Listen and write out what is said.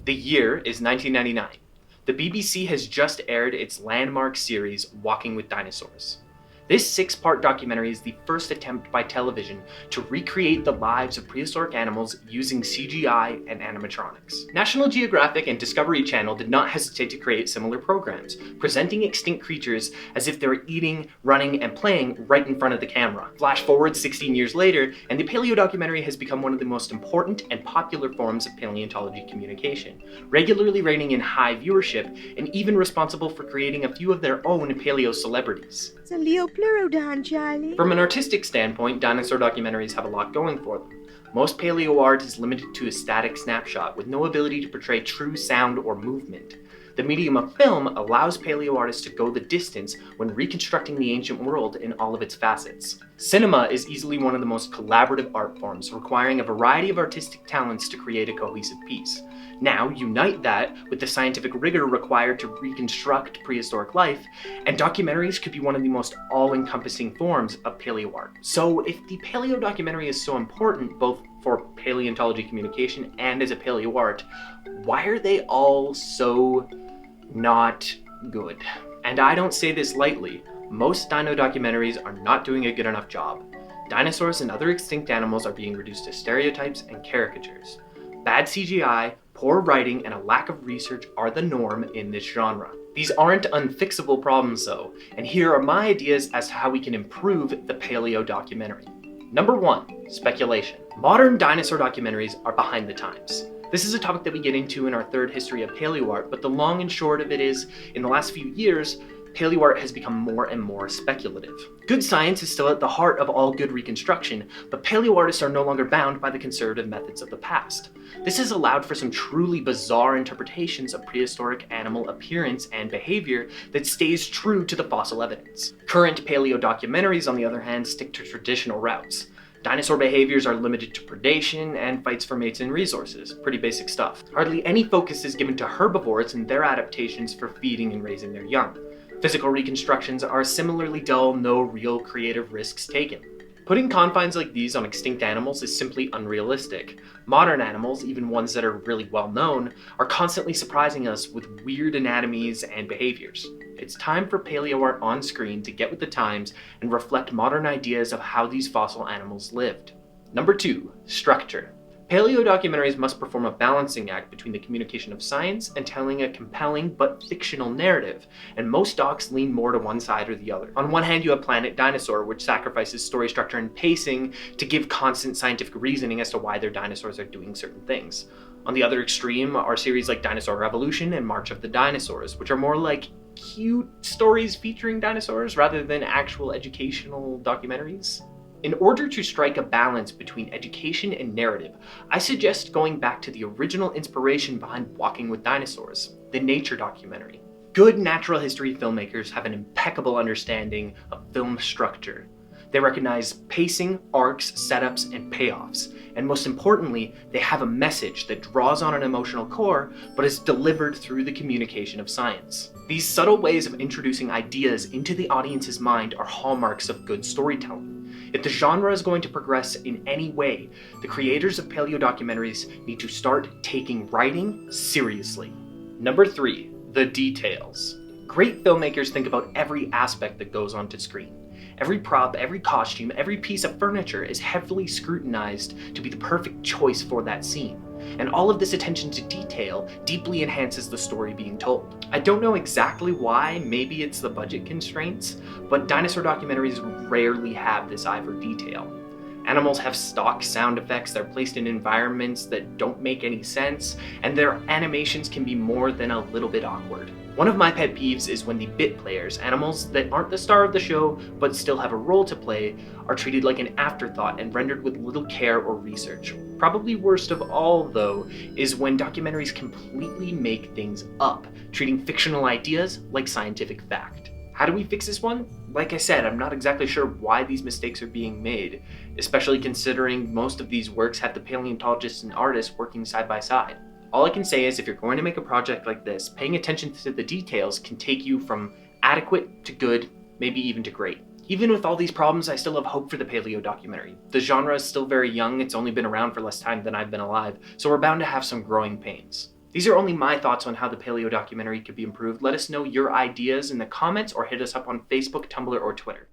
The year is 1999. The BBC has just aired its landmark series, Walking with Dinosaurs. This 6-part documentary is the first attempt by television to recreate the lives of prehistoric animals using CGI and animatronics. National Geographic and Discovery Channel did not hesitate to create similar programs, presenting extinct creatures as if they were eating, running, and playing right in front of the camera. Flash forward 16 years later, and the Paleo documentary has become one of the most important and popular forms of paleontology communication, regularly reigning in high viewership and even responsible for creating a few of their own paleo celebrities. It's a Reupload, Charlie. From an artistic standpoint, dinosaur documentaries have a lot going for them. Most paleo art is limited to a static snapshot with no ability to portray true sound or movement. The medium of film allows paleo artists to go the distance when reconstructing the ancient world in all of its facets. Cinema is easily one of the most collaborative art forms, requiring a variety of artistic talents to create a cohesive piece. Now, unite that with the scientific rigor required to reconstruct prehistoric life, and documentaries could be one of the most all-encompassing forms of paleo art. So if the paleo documentary is so important, both for paleontology communication and as a paleo art, why are they all so not good? And I don't say this lightly. Most dino documentaries are not doing a good enough job. Dinosaurs and other extinct animals are being reduced to stereotypes and caricatures. Bad CGI, poor writing, and a lack of research are the norm in this genre. These aren't unfixable problems though, and here are my ideas as to how we can improve the paleo documentary. Number 1, speculation. Modern dinosaur documentaries are behind the times. This is a topic that we get into in our third history of paleo art, but the long and short of it is, in the last few years, paleo art has become more and more speculative. Good science is still at the heart of all good reconstruction, but paleo artists are no longer bound by the conservative methods of the past. This has allowed for some truly bizarre interpretations of prehistoric animal appearance and behavior that stays true to the fossil evidence. Current paleo documentaries, on the other hand, stick to traditional routes. Dinosaur behaviors are limited to predation and fights for mates and resources. Pretty basic stuff. Hardly any focus is given to herbivores and their adaptations for feeding and raising their young. Physical reconstructions are similarly dull, no real creative risks taken. Putting confines like these on extinct animals is simply unrealistic. Modern animals, even ones that are really well known, are constantly surprising us with weird anatomies and behaviors. It's time for paleo art on screen to get with the times and reflect modern ideas of how these fossil animals lived. Number 2, structure. Paleo documentaries must perform a balancing act between the communication of science and telling a compelling but fictional narrative, and most docs lean more to one side or the other. On one hand, you have Planet Dinosaur, which sacrifices story structure and pacing to give constant scientific reasoning as to why their dinosaurs are doing certain things. On the other extreme are series like Dinosaur Revolution and March of the Dinosaurs, which are more like cute stories featuring dinosaurs rather than actual educational documentaries. In order to strike a balance between education and narrative, I suggest going back to the original inspiration behind Walking with Dinosaurs, the nature documentary. Good natural history filmmakers have an impeccable understanding of film structure. They recognize pacing, arcs, setups, and payoffs, and most importantly, they have a message that draws on an emotional core, but is delivered through the communication of science. These subtle ways of introducing ideas into the audience's mind are hallmarks of good storytelling. If the genre is going to progress in any way, the creators of paleo documentaries need to start taking writing seriously. Number 3, the details. Great filmmakers think about every aspect that goes onto screen. Every prop, every costume, every piece of furniture is heavily scrutinized to be the perfect choice for that scene. And all of this attention to detail deeply enhances the story being told. I don't know exactly why, maybe it's the budget constraints, but dinosaur documentaries rarely have this eye for detail. Animals have stock sound effects, they're placed in environments that don't make any sense, and their animations can be more than a little bit awkward. One of my pet peeves is when the bit players, animals that aren't the star of the show but still have a role to play, are treated like an afterthought and rendered with little care or research. Probably worst of all, though, is when documentaries completely make things up, treating fictional ideas like scientific fact. How do we fix this one? Like I said, I'm not exactly sure why these mistakes are being made, especially considering most of these works have the paleontologists and artists working side by side. All I can say is if you're going to make a project like this, paying attention to the details can take you from adequate to good, maybe even to great. Even with all these problems, I still have hope for the paleo documentary. The genre is still very young, it's only been around for less time than I've been alive, so we're bound to have some growing pains. These are only my thoughts on how the paleo documentary could be improved. Let us know your ideas in the comments or hit us up on Facebook, Tumblr, or Twitter.